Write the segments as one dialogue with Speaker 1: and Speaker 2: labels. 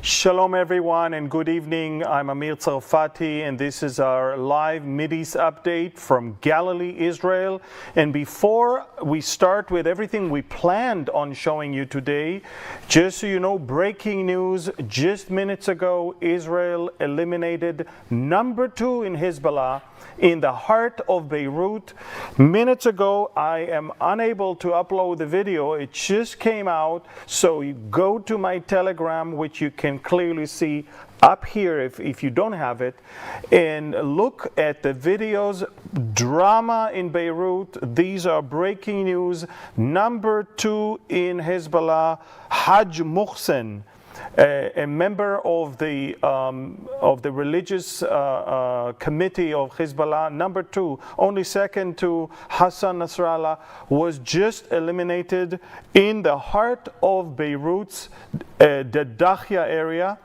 Speaker 1: Shalom everyone and good evening. I'm Ts'Al Fati and this is our live Mideast update from Galilee, Israel. And before we start with everything we planned on showing you today, just so you know, breaking news, just minutes ago, Israel eliminated number 2 in Hezbollah in the heart of Beirut. Minutes ago, I am unable to upload the video. It just came out. So you go to my Telegram, which you can clearly see up here if you don't have it, and look at the videos. Drama in Beirut. These are breaking news. Number 2 in Hezbollah, Haj Muhsen, a member of the religious committee of Hezbollah, number 2, only second to Hassan Nasrallah, was just eliminated in the heart of Beirut's the Dakhia area.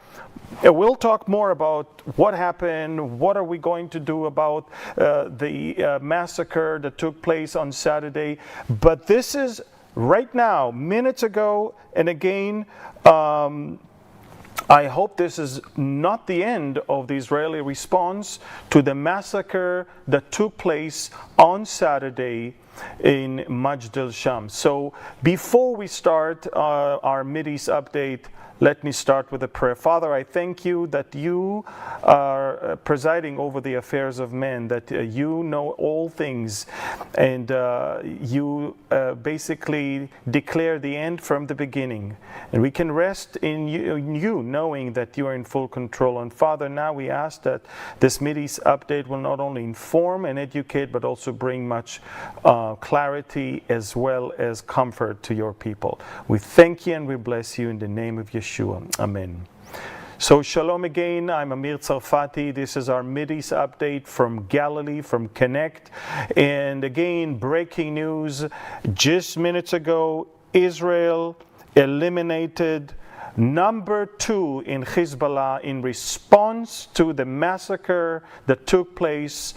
Speaker 1: We'll talk more about what happened, what are we going to do about the massacre that took place on Saturday. But this is right now, minutes ago, and again, I hope this is not the end of the Israeli response to the massacre that took place on Saturday in Majd al-Sham. So before we start our Mideast update, let me start with a prayer. Father, I thank you that you are presiding over the affairs of men, that you know all things, and you basically declare the end from the beginning. And we can rest in you knowing that you are in full control. And Father, now we ask that this Mideast update will not only inform and educate, but also bring much clarity as well as comfort to your people. We thank you and we bless you in the name of Yeshua. Amen. So shalom again, I'm Ts'Al Fati. This is our Mideast update from Galilee, from Connect. And again, breaking news, just minutes ago, Israel eliminated number 2 in Hezbollah in response to the massacre that took place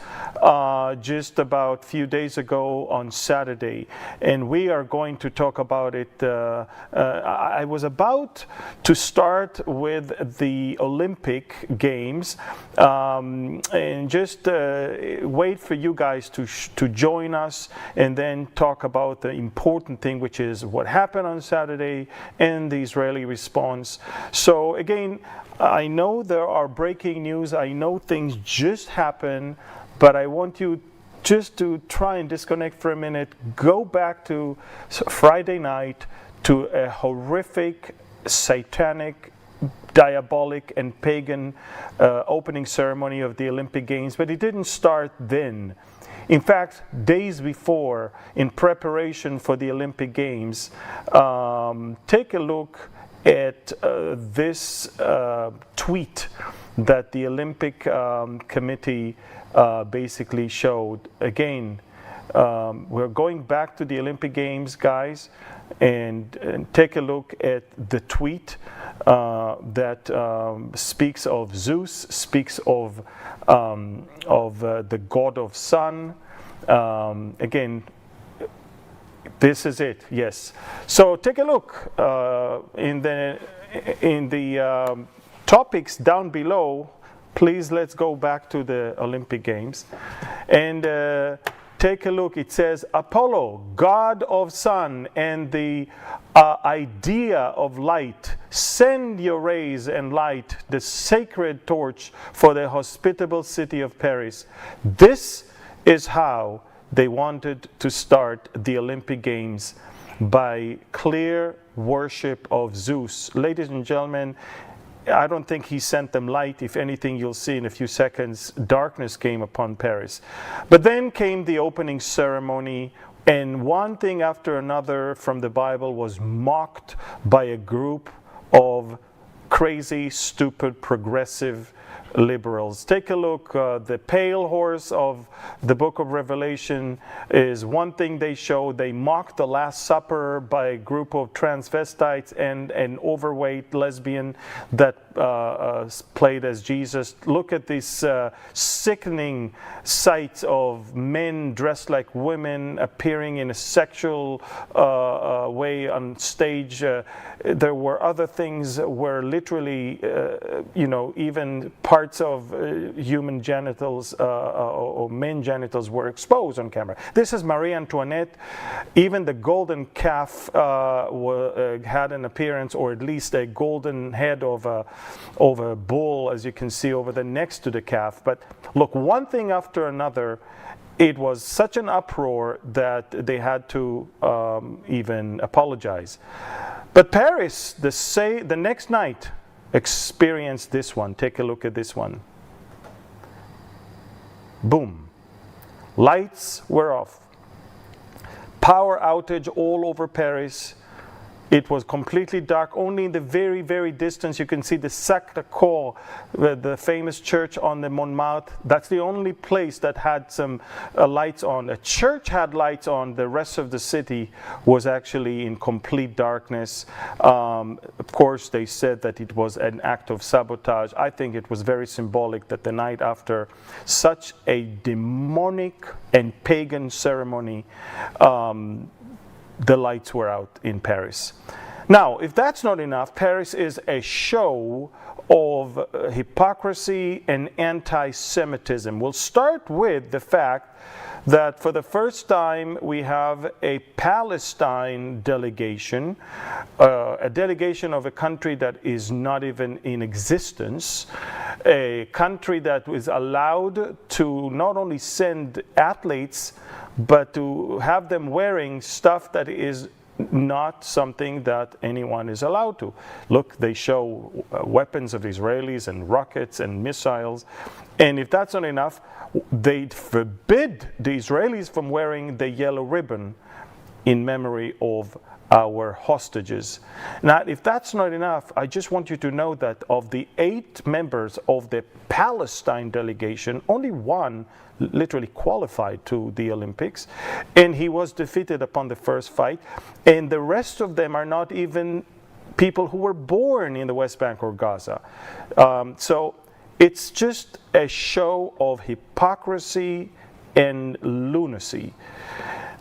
Speaker 1: just about a few days ago on Saturday. And we are going to talk about it. I was about to start with the Olympic Games and just wait for you guys to join us and then talk about the important thing, which is what happened on Saturday and the Israeli response. So again, I know there are breaking news. I know things just happen, but I want you just to try and disconnect for a minute. Go back to Friday night, to a horrific, satanic, diabolic and pagan opening ceremony of the Olympic Games, but it didn't start then. In fact, days before, in preparation for the Olympic Games, take a look at this tweet that the Olympic Committee basically showed. Again, we're going back to the Olympic Games, guys, and take a look at the tweet that speaks of Zeus, speaks of the god of sun. Again, this is it, yes. So take a look in the topics down below. Please, let's go back to the Olympic Games and take a look. It says Apollo, god of sun and the idea of light, send your rays and light the sacred torch for the hospitable city of Paris. This is how they wanted to start the Olympic Games, by clear worship of Zeus. Ladies and gentlemen, I don't think he sent them light. If anything, you'll see in a few seconds, darkness came upon Paris. But then came the opening ceremony, and one thing after another from the Bible was mocked by a group of crazy, stupid, progressive liberals. Take a look. The pale horse of the book of Revelation is one thing they show. They mocked the Last Supper by a group of transvestites and an overweight lesbian that played as Jesus. Look at these sickening sights of men dressed like women appearing in a sexual way on stage. There were other things where literally, even parts of human genitals or men genitals were exposed on camera. This is Marie Antoinette. Even the golden calf had an appearance, or at least a golden head of a bull, as you can see over there next to the calf. But look, one thing after another. It was such an uproar that they had to even apologize. But Paris, the next night, experienced this one. Take a look at this one. Boom. Lights were off. Power outage all over Paris. It was completely dark. Only in the very, very distance you can see the Sacré-Cœur, the famous church on the Montmartre. That's the only place that had some lights on. A church had lights on. The rest of the city was actually in complete darkness. Of course, they said that it was an act of sabotage. I think it was very symbolic that the night after such a demonic and pagan ceremony, the lights were out in Paris. Now, if that's not enough, Paris is a show of hypocrisy and anti-Semitism. We'll start with the fact that for the first time we have a Palestine delegation, a delegation of a country that is not even in existence, a country that was allowed to not only send athletes, but to have them wearing stuff that is not something that anyone is allowed to. Look, they show weapons of Israelis and rockets and missiles. And if that's not enough, they forbid the Israelis from wearing the yellow ribbon in memory of our hostages. Now, if that's not enough, I just want you to know that of the 8 members of the Palestine delegation, only one literally qualified to the Olympics, and he was defeated upon the first fight, and the rest of them are not even people who were born in the West Bank or Gaza. So it's just a show of hypocrisy and lunacy.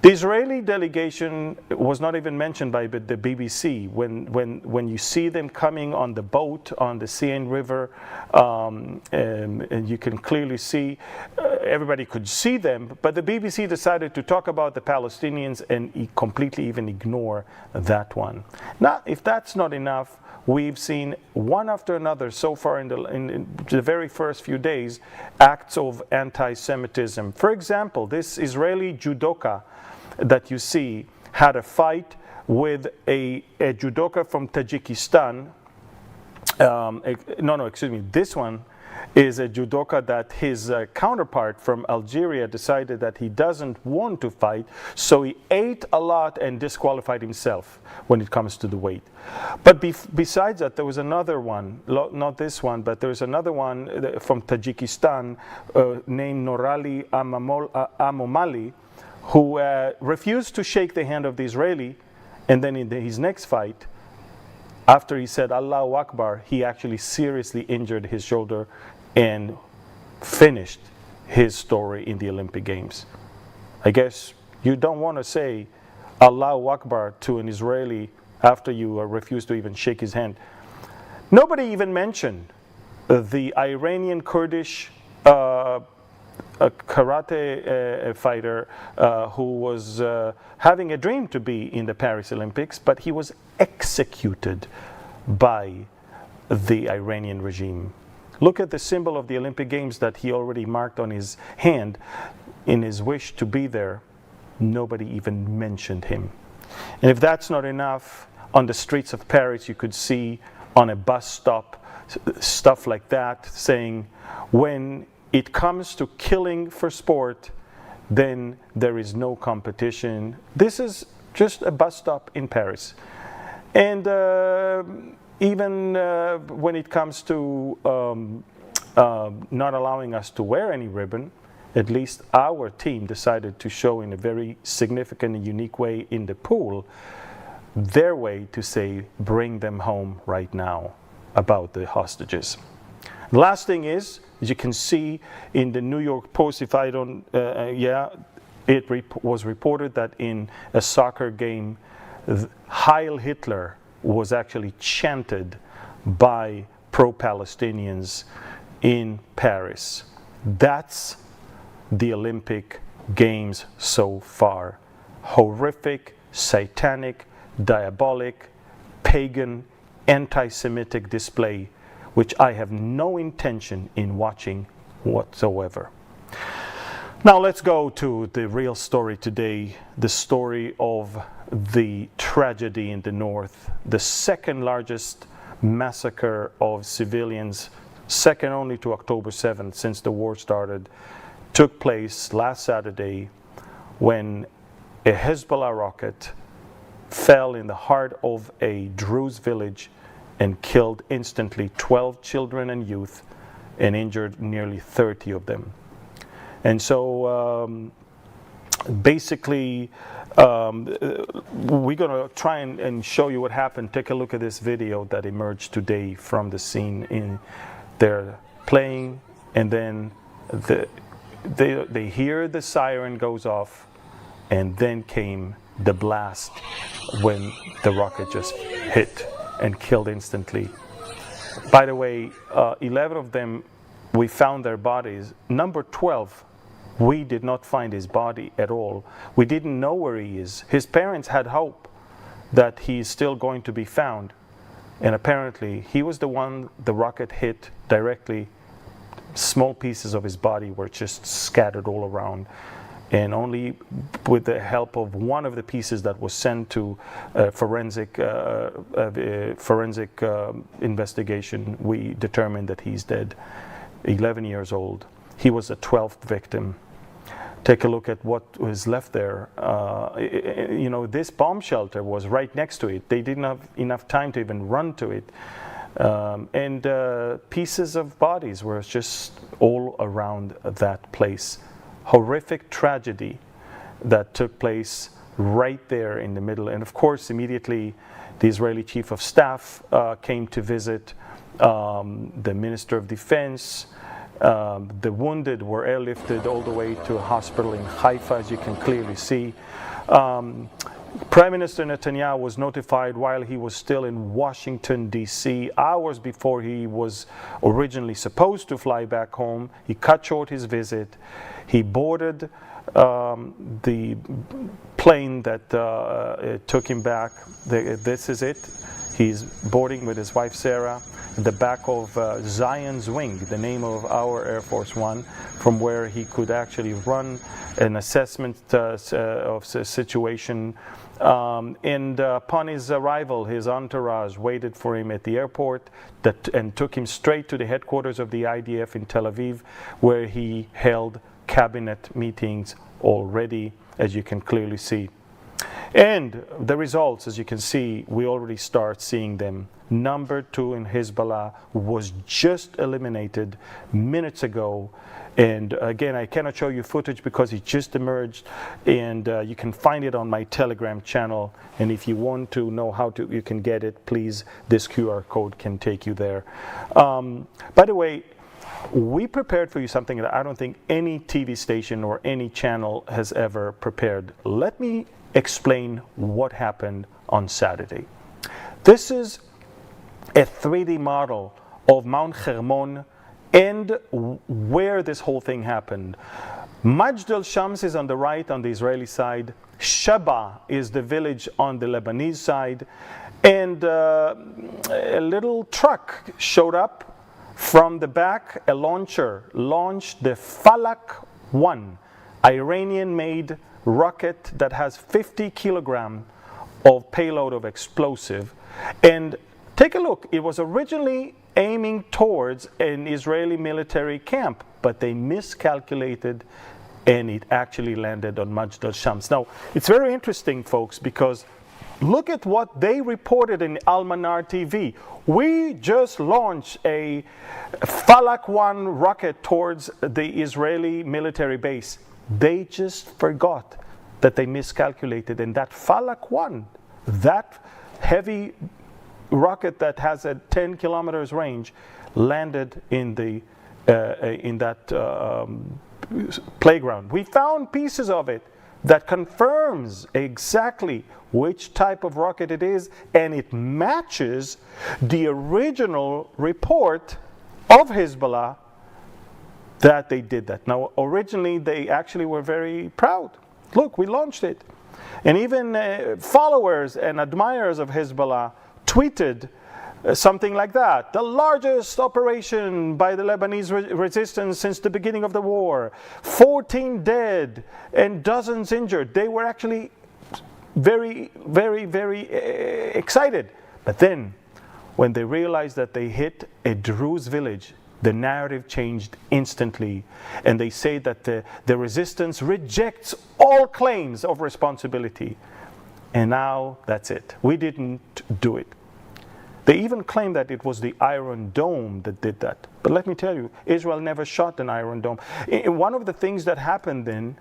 Speaker 1: The Israeli delegation was not even mentioned by the BBC. When you see them coming on the boat on the Seine River, and you can clearly see, everybody could see them, but the BBC decided to talk about the Palestinians and completely even ignore that one. Now, if that's not enough, we've seen one after another so far in the very first few days, acts of anti-Semitism. For example, this Israeli judoka that you see had a fight with a judoka from Tajikistan. This one is a judoka that his counterpart from Algeria decided that he doesn't want to fight, so he ate a lot and disqualified himself when it comes to the weight. But besides that, there was another one, not this one, but there's another one from Tajikistan named Norali Amomali, who refused to shake the hand of the Israeli, and then in his next fight, after he said Allahu Akbar, he actually seriously injured his shoulder and finished his story in the Olympic Games. I guess you don't want to say Allahu Akbar to an Israeli after you refuse to even shake his hand. Nobody even mentioned the Iranian Kurdish karate fighter who was having a dream to be in the Paris Olympics, but he was executed by the Iranian regime. Look at the symbol of the Olympic Games that he already marked on his hand in his wish to be there. Nobody even mentioned him. And if that's not enough, on the streets of Paris you could see on a bus stop stuff like that saying, when it comes to killing for sport, then there is no competition. This is just a bus stop in Paris. And even when it comes to not allowing us to wear any ribbon, at least our team decided to show in a very significant and unique way in the pool their way to say, bring them home right now, about the hostages. The last thing is, as you can see in the New York Post, if I don't, it was reported that in a soccer game, Heil Hitler was actually chanted by pro-Palestinians in Paris. That's the Olympic Games so far. Horrific, satanic, diabolic, pagan, anti-Semitic display, which I have no intention in watching whatsoever. Now let's go to the real story today, the story of the tragedy in the north, the second largest massacre of civilians, second only to October 7th since the war started, took place last Saturday when a Hezbollah rocket fell in the heart of a Druze village and killed instantly 12 children and youth and injured nearly 30 of them. And so basically we're going to try and show you what happened. Take a look at this video that emerged today from the scene. They're playing, and then they hear the siren goes off, and then came the blast when the rocket just hit and killed instantly. By the way, 11 of them, we found their bodies. Number 12, we did not find his body at all. We didn't know where he is. His parents had hope that he is still going to be found. And apparently, he was the one the rocket hit directly. Small pieces of his body were just scattered all around. And only with the help of one of the pieces that was sent to forensic investigation, we determined that he's dead. 11 years old. He was the 12th victim. Take a look at what was left there. You know, this bomb shelter was right next to it. They didn't have enough time to even run to it. And pieces of bodies were just all around that place. Horrific tragedy that took place right there in the middle. And of course, immediately the Israeli chief of staff came to visit, the minister of defense. The wounded were airlifted all the way to a hospital in Haifa, as you can clearly see. Prime Minister Netanyahu was notified while he was still in Washington, D.C., hours before he was originally supposed to fly back home. He cut short his visit. He boarded the plane that took him back. This is it. He's boarding with his wife Sarah at the back of Zion's Wing, the name of our Air Force One, from where he could actually run an assessment of the situation. And upon his arrival, his entourage waited for him at the airport and took him straight to the headquarters of the IDF in Tel Aviv, where he held cabinet meetings already, as you can clearly see. And the results, as you can see, we already start seeing them. Number 2 in Hezbollah was just eliminated minutes ago. And again, I cannot show you footage because it just emerged, and you can find it on my Telegram channel. And if you want to know how you can get it, please, this QR code can take you there. By the way, we prepared for you something that I don't think any TV station or any channel has ever prepared. Let me explain what happened on Saturday. This is a 3D model of Mount Hermon and where this whole thing happened. Majd al-Shams is on the right, on the Israeli side. Shaba is the village on the Lebanese side. And a little truck showed up from the back. A launcher launched the Falak 1, Iranian-made rocket that has 50 kilograms of payload of explosive. And take a look, it was originally aiming towards an Israeli military camp, but they miscalculated and it actually landed on Majd al-Shams. Now, it's very interesting, folks, because look at what they reported in Al-Manar TV. We just launched a Falak 1 rocket towards the Israeli military base. They just forgot that they miscalculated, and that Falak 1, that heavy rocket that has a 10 kilometers range, landed in that playground. We found pieces of it that confirms exactly which type of rocket it is, and it matches the original report of Hezbollah that they did that. Now, originally they actually were very proud. Look, we launched it. And even followers and admirers of Hezbollah tweeted something like that: the largest operation by the Lebanese resistance since the beginning of the war, 14 dead and dozens injured. They were actually very, very, very excited. But then, when they realized that they hit a Druze village, the narrative changed instantly, and they say that the resistance rejects all claims of responsibility. And now that's it. We didn't do it. They even claim that it was the Iron Dome that did that. But let me tell you, Israel never shot an Iron Dome. One of the things that happened then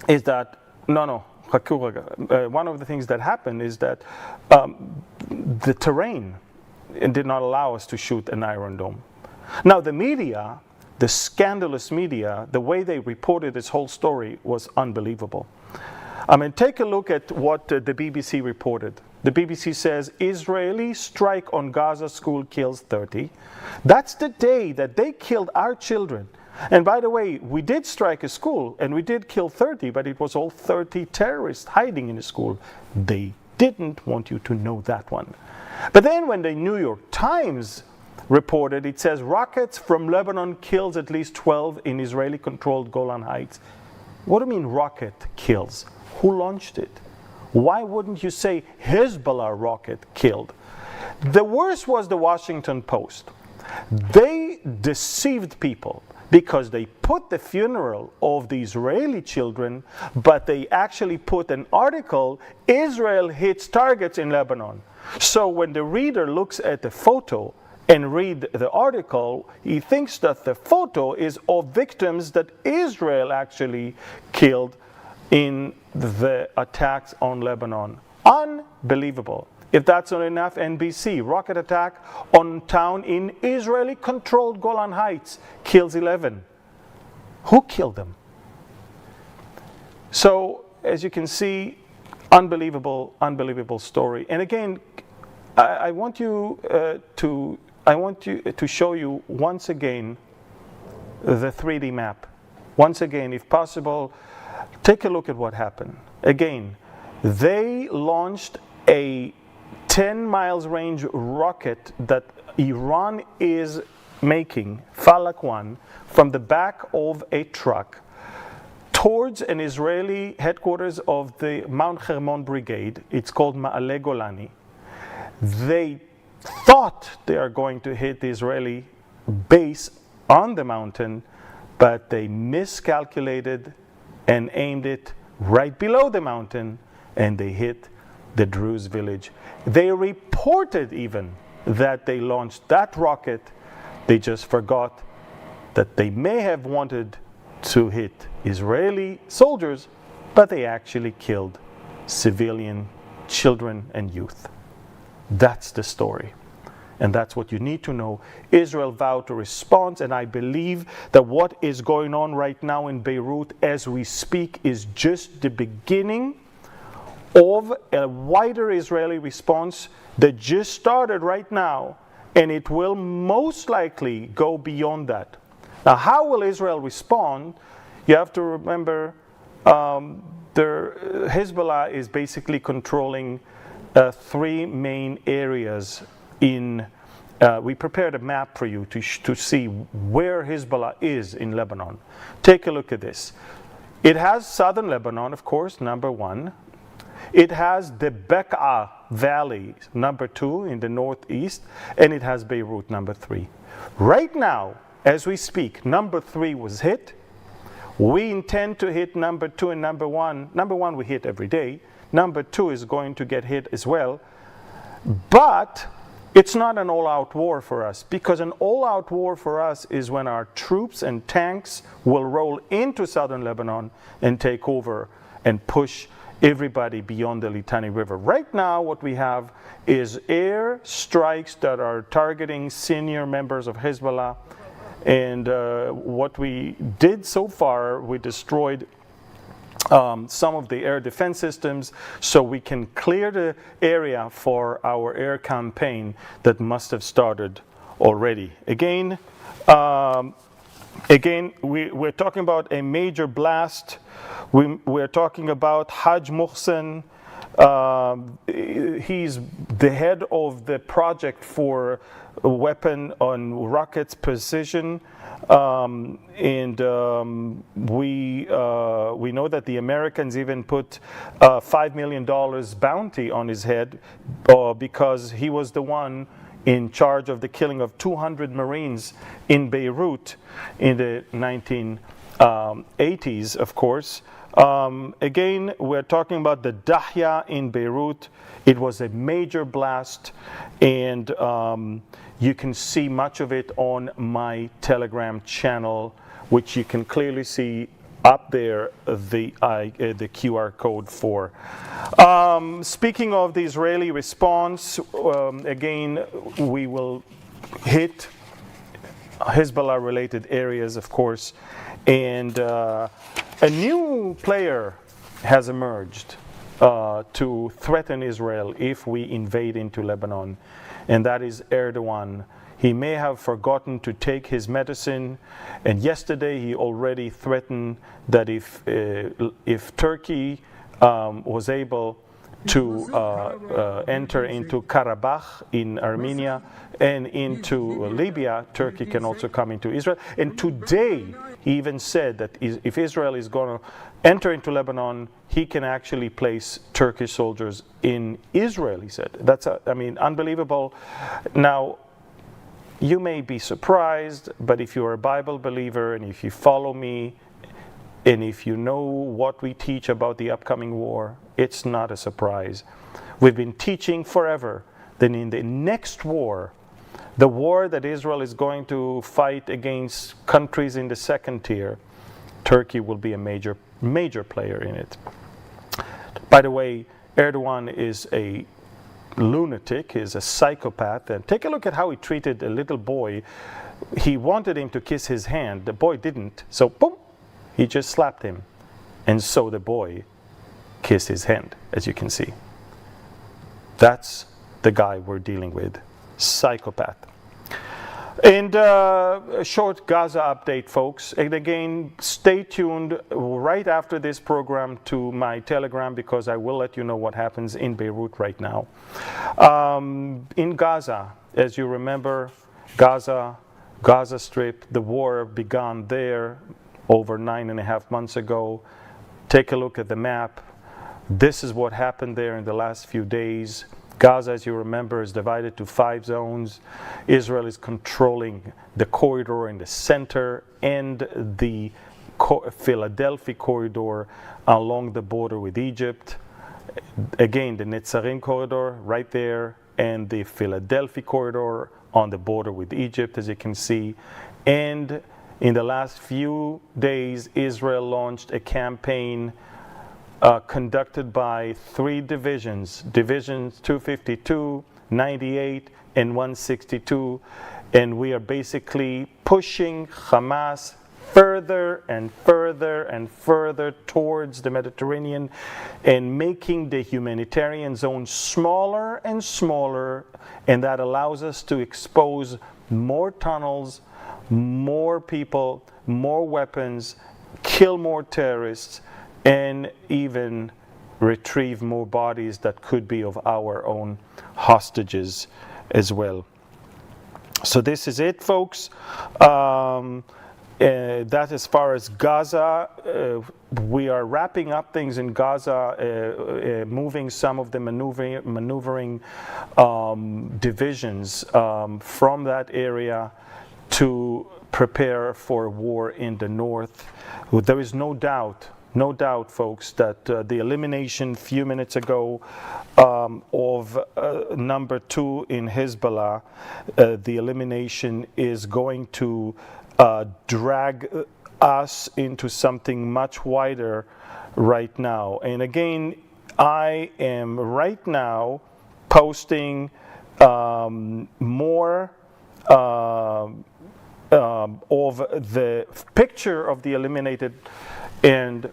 Speaker 1: is that, one of the things that happened is that the terrain did not allow us to shoot an Iron Dome. Now the media, the scandalous media, the way they reported this whole story was unbelievable. I mean, take a look at what the BBC reported. The BBC says, Israeli strike on Gaza school kills 30. That's the day that they killed our children. And by the way, we did strike a school and we did kill 30, but it was all 30 terrorists hiding in the school. They didn't want you to know that one. But then when the New York Times reported, it says rockets from Lebanon kills at least 12 in Israeli-controlled Golan Heights. What do you mean rocket kills? Who launched it? Why wouldn't you say Hezbollah rocket killed? The worst was the Washington Post. They deceived people because they put the funeral of the Israeli children, but they actually put an article, Israel hits targets in Lebanon. So when the reader looks at the photo and read the article, he thinks that the photo is of victims that Israel actually killed in the attacks on Lebanon. Unbelievable. If that's not enough, NBC, rocket attack on town in Israeli-controlled Golan Heights, kills 11. Who killed them? So, as you can see, unbelievable, unbelievable story. And again, I want you to show you once again the 3D map. Once again, if possible, take a look at what happened. Again, they launched a 10 miles range rocket that Iran is making, Falak 1, from the back of a truck towards an Israeli headquarters of the Mount Hermon Brigade. It's called Ma'ale Golani. They thought they are going to hit the Israeli base on the mountain, but they miscalculated and aimed it right below the mountain, and they hit the Druze village. They reported even that they launched that rocket. They just forgot that they may have wanted to hit Israeli soldiers, but they actually killed civilian children and youth. That's the story. And that's what you need to know. Israel vowed to respond, and I believe that what is going on right now in Beirut as we speak is just the beginning of a wider Israeli response that just started right now, and it will most likely go beyond that. Now, how will Israel respond? You have to remember Hezbollah is basically controlling three main areas in we prepared a map for you to see where Hezbollah is in Lebanon. Take a look at this. It has southern Lebanon, of course, number one. It has the Bekaa Valley, number 2 in the northeast, and it has Beirut, number 3. Right now, as we speak, number 3 was hit. We intend to hit number 2 and number 1. Number 1 we hit every day. Number 2 is going to get hit as well. But it's not an all-out war for us, because an all-out war for us is when our troops and tanks will roll into southern Lebanon and take over and push everybody beyond the Litani River. Right now what we have is air strikes that are targeting senior members of Hezbollah. And what we did so far, we destroyed some of the air defense systems, so we can clear the area for our air campaign that must have started already. Again, we're talking about a major blast. We're talking about Haj Muhsin. He's the head of the project for a weapon on rockets precision. We know that the Americans even put $5 million bounty on his head because he was the one in charge of the killing of 200 Marines in Beirut in the 1980s, of course. Again, we're talking about the Dahya in Beirut. It was a major blast, and you can see much of it on my Telegram channel, which you can clearly see up there the QR code for. Speaking of the Israeli response, again, we will hit Hezbollah-related areas, of course, and a new player has emerged to threaten Israel if we invade into Lebanon, and that is Erdogan. He may have forgotten to take his medicine, and yesterday he already threatened that if Turkey was able to enter into Karabakh in Armenia and into Libya, Turkey can also come into Israel. And today he even said that if Israel is going to enter into Lebanon, he can actually place Turkish soldiers in Israel, he said. That's, unbelievable. Now, you may be surprised, but if you're a Bible believer and if you follow me, and if you know what we teach about the upcoming war, it's not a surprise. We've been teaching forever that in the next war, the war that Israel is going to fight against countries in the second tier, Turkey will be a major player in it. By the way, Erdogan is a lunatic, is a psychopath, and take a look at how he treated a little boy. He wanted him to kiss his hand. The boy didn't, so boom, he just slapped him, and so the boy kissed his hand, as you can see. That's the guy we're dealing with, psychopath. And a short Gaza update, folks. And again, stay tuned right after this program to my Telegram, because I will let you know what happens in Beirut right now. In Gaza, as you remember, Gaza Strip, the war began there over 9.5 months ago. Take a look at the map. This is what happened there in the last few days. Gaza, as you remember, is divided to 5 zones. Israel is controlling the corridor in the center and the Philadelphia corridor along the border with Egypt. Again, the Netzarim corridor right there, and the Philadelphia corridor on the border with Egypt, as you can see. And in the last few days, Israel launched a campaign conducted by 3 divisions, divisions 252, 98, and 162, and we are basically pushing Hamas further and further and further towards the Mediterranean and making the humanitarian zone smaller and smaller, and that allows us to expose more tunnels, more people, more weapons, kill more terrorists, and even retrieve more bodies that could be of our own hostages as well. So this is it, folks. That as far as Gaza, we are wrapping up things in Gaza, moving some of the maneuvering divisions from that area to prepare for war in the north. There is no doubt, folks, that the elimination a few minutes ago of number 2 in Hezbollah, the elimination is going to drag us into something much wider right now. And again, I am right now posting more of the picture of the eliminated and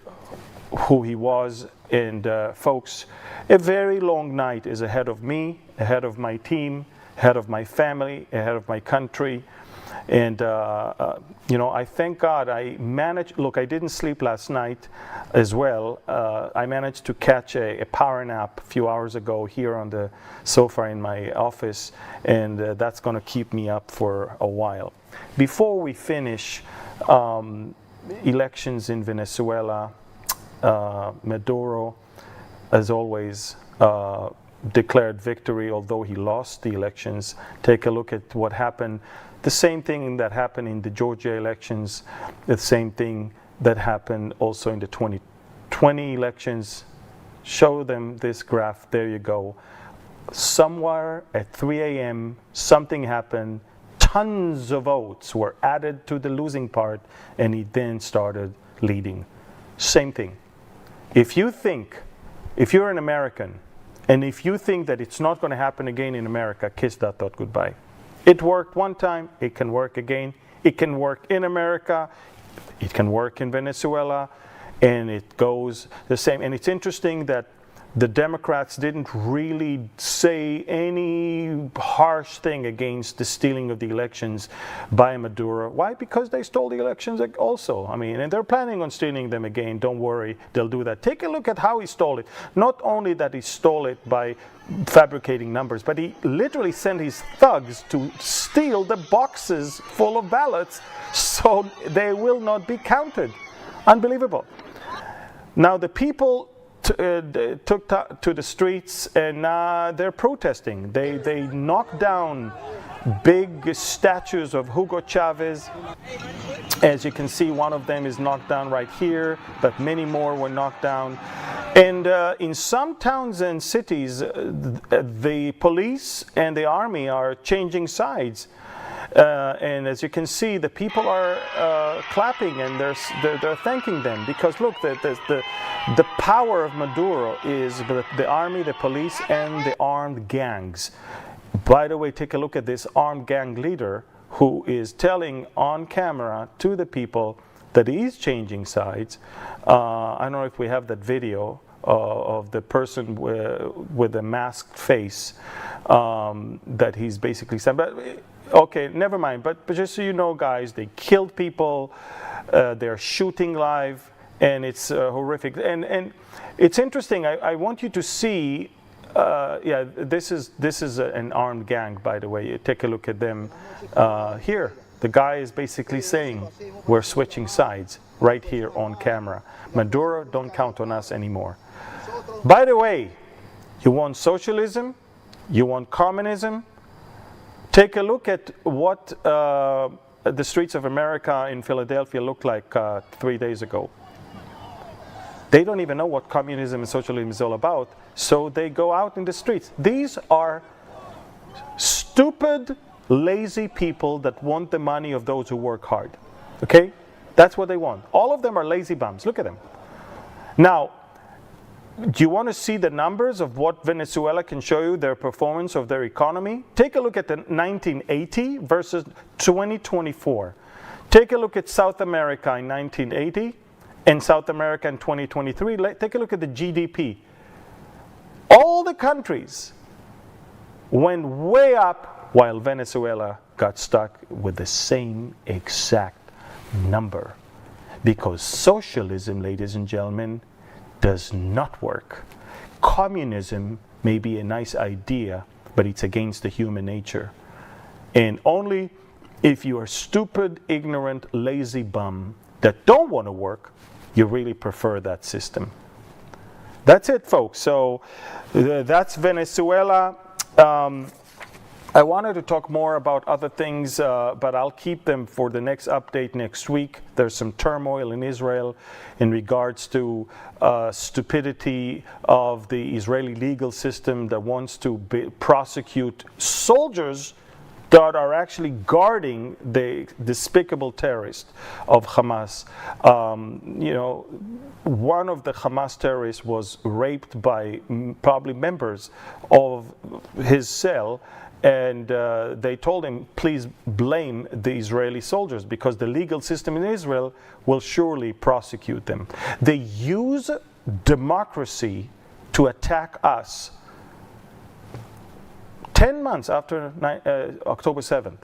Speaker 1: who he was. And folks, a very long night is ahead of me, ahead of my team, ahead of my family, ahead of my country. And I thank God I managed. Look, I didn't sleep last night as well. I managed to catch a power nap a few hours ago here on the sofa in my office, and that's going to keep me up for a while. Before we finish, elections in Venezuela, Maduro, as always, declared victory, although he lost the elections. Take a look at what happened. The same thing that happened in the Georgia elections, the same thing that happened also in the 2020 elections. Show them this graph. There you go. Somewhere at 3 a.m., something happened. Tons of votes were added to the losing part, and he then started leading. Same thing. If you're an American, and if you think that it's not going to happen again in America, kiss that thought goodbye. It worked one time, it can work again. It can work in America, it can work in Venezuela, and it goes the same. And it's interesting that the Democrats didn't really say any harsh thing against the stealing of the elections by Maduro. Why? Because they stole the elections also. I mean, and they're planning on stealing them again. Don't worry, they'll do that. Take a look at how he stole it. Not only that he stole it by fabricating numbers, but he literally sent his thugs to steal the boxes full of ballots so they will not be counted. Unbelievable. Now the people took to the streets, and they're protesting. They knocked down big statues of Hugo Chavez. As you can see, one of them is knocked down right here, but many more were knocked down. And in some towns and cities, the police and the army are changing sides. And as you can see, the people are clapping, and they're thanking them, because look, the power of Maduro is the army, the police, and the armed gangs. By the way, take a look at this armed gang leader who is telling on camera to the people that he's changing sides. I don't know if we have that video of the person with a masked face that he's basically saying. But okay, never mind. But just so you know, guys, they killed people. They're shooting live, and it's horrific. And it's interesting. I want you to see. This is an armed gang, by the way. Take a look at them here. The guy is basically saying we're switching sides right here on camera. Maduro, don't count on us anymore. By the way, you want socialism? You want communism? Take a look at what the streets of America in Philadelphia looked like 3 days ago. They don't even know what communism and socialism is all about, so they go out in the streets. These are stupid, lazy people that want the money of those who work hard. Okay? That's what they want. All of them are lazy bums. Look at them. Now, do you want to see the numbers of what Venezuela can show you, their performance of their economy? Take a look at the 1980 versus 2024. Take a look at South America in 1980 and South America in 2023. Take a look at the GDP. All the countries went way up while Venezuela got stuck with the same exact number. Because socialism, ladies and gentlemen, does not work. Communism may be a nice idea, but it's against the human nature. And only if you are stupid, ignorant, lazy bum that don't want to work, you really prefer that system. That's it, folks. So that's Venezuela. I wanted to talk more about other things, but I'll keep them for the next update next week. There's some turmoil in Israel in regards to stupidity of the Israeli legal system that wants to prosecute soldiers that are actually guarding the despicable terrorists of Hamas. One of the Hamas terrorists was raped by probably members of his cell, and they told him, please blame the Israeli soldiers because the legal system in Israel will surely prosecute them. They use democracy to attack us 10 months after October 7th.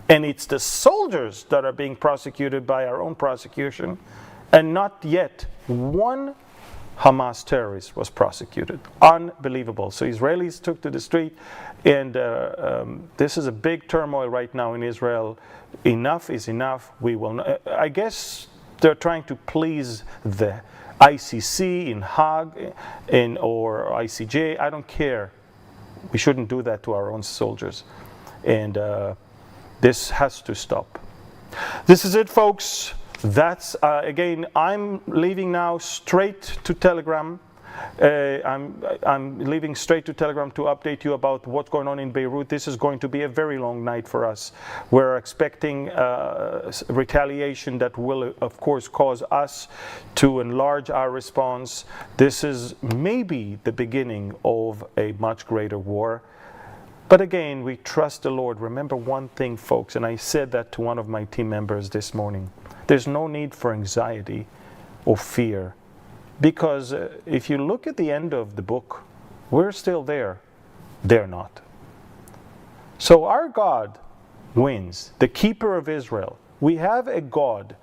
Speaker 1: And it's the soldiers that are being prosecuted by our own prosecution, and not yet one Hamas terrorist was prosecuted. Unbelievable. So Israelis took to the street, and this is a big turmoil right now in Israel. Enough is enough. We will not, I guess they're trying to please the ICC in Hague or ICJ. I don't care. We shouldn't do that to our own soldiers. And this has to stop. This is it, folks. That's, again, I'm leaving now straight to Telegram. I'm leaving straight to Telegram to update you about what's going on in Beirut. This is going to be a very long night for us. We're expecting retaliation that will, of course, cause us to enlarge our response. This is maybe the beginning of a much greater war. But again, we trust the Lord. Remember one thing, folks, and I said that to one of my team members this morning. There's no need for anxiety or fear. Because if you look at the end of the book, we're still there. They're not. So our God wins, the keeper of Israel. We have a God.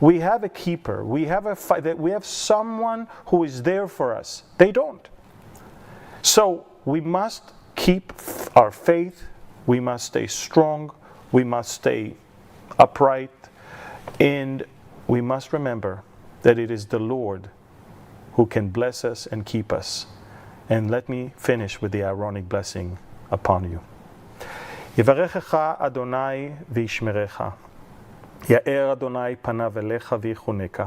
Speaker 1: We have a keeper. We have someone who is there for us. They don't. So we must keep our faith. We must stay strong. We must stay upright. And we must remember that it is the Lord who can bless us and keep us. And let me finish with the Aaronic blessing upon you. יברכך אדוני וישמרך. יאר אדוני פניו אליך ויחונקה.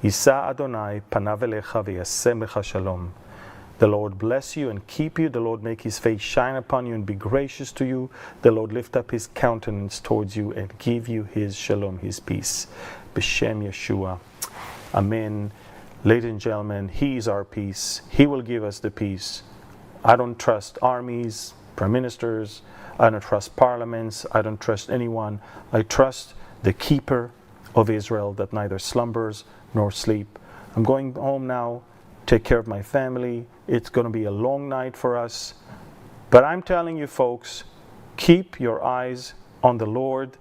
Speaker 1: יישא אדוני פניו אליך וישם לך שלום. The Lord bless you and keep you. The Lord make his face shine upon you and be gracious to you. The Lord lift up his countenance towards you and give you his shalom, his peace. B'Shem Yeshua. Amen. Ladies and gentlemen, he is our peace. He will give us the peace. I don't trust armies, prime ministers. I don't trust parliaments. I don't trust anyone. I trust the keeper of Israel that neither slumbers nor sleep. I'm going home now, take care of my family. It's going to be a long night for us. But I'm telling you, folks, keep your eyes on the Lord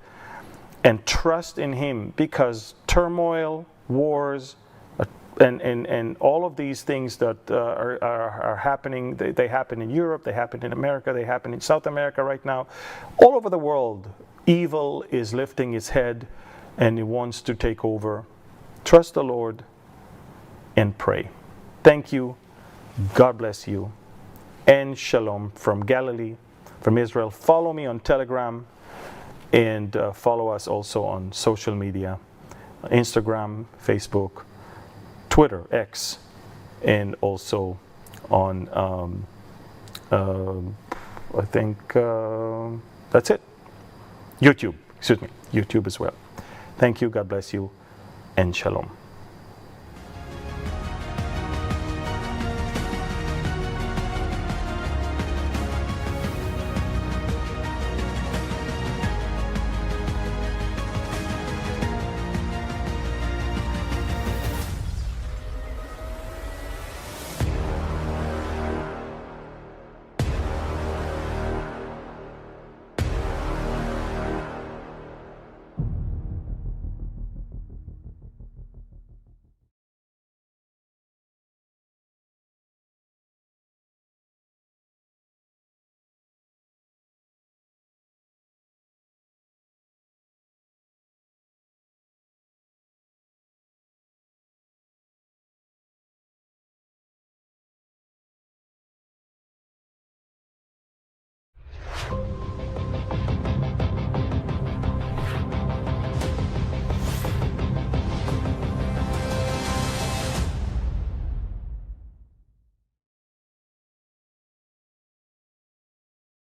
Speaker 1: and trust in him, because turmoil, wars, and all of these things that are happening, they happen in Europe, they happen in America, they happen in South America right now. All over the world, evil is lifting its head and it wants to take over. Trust the Lord and pray. Thank you. God bless you. And shalom from Galilee, from Israel. Follow me on Telegram and follow us also on social media, Instagram, Facebook, Twitter, X, and also on, I think that's it. YouTube as well. Thank you, God bless you, and shalom.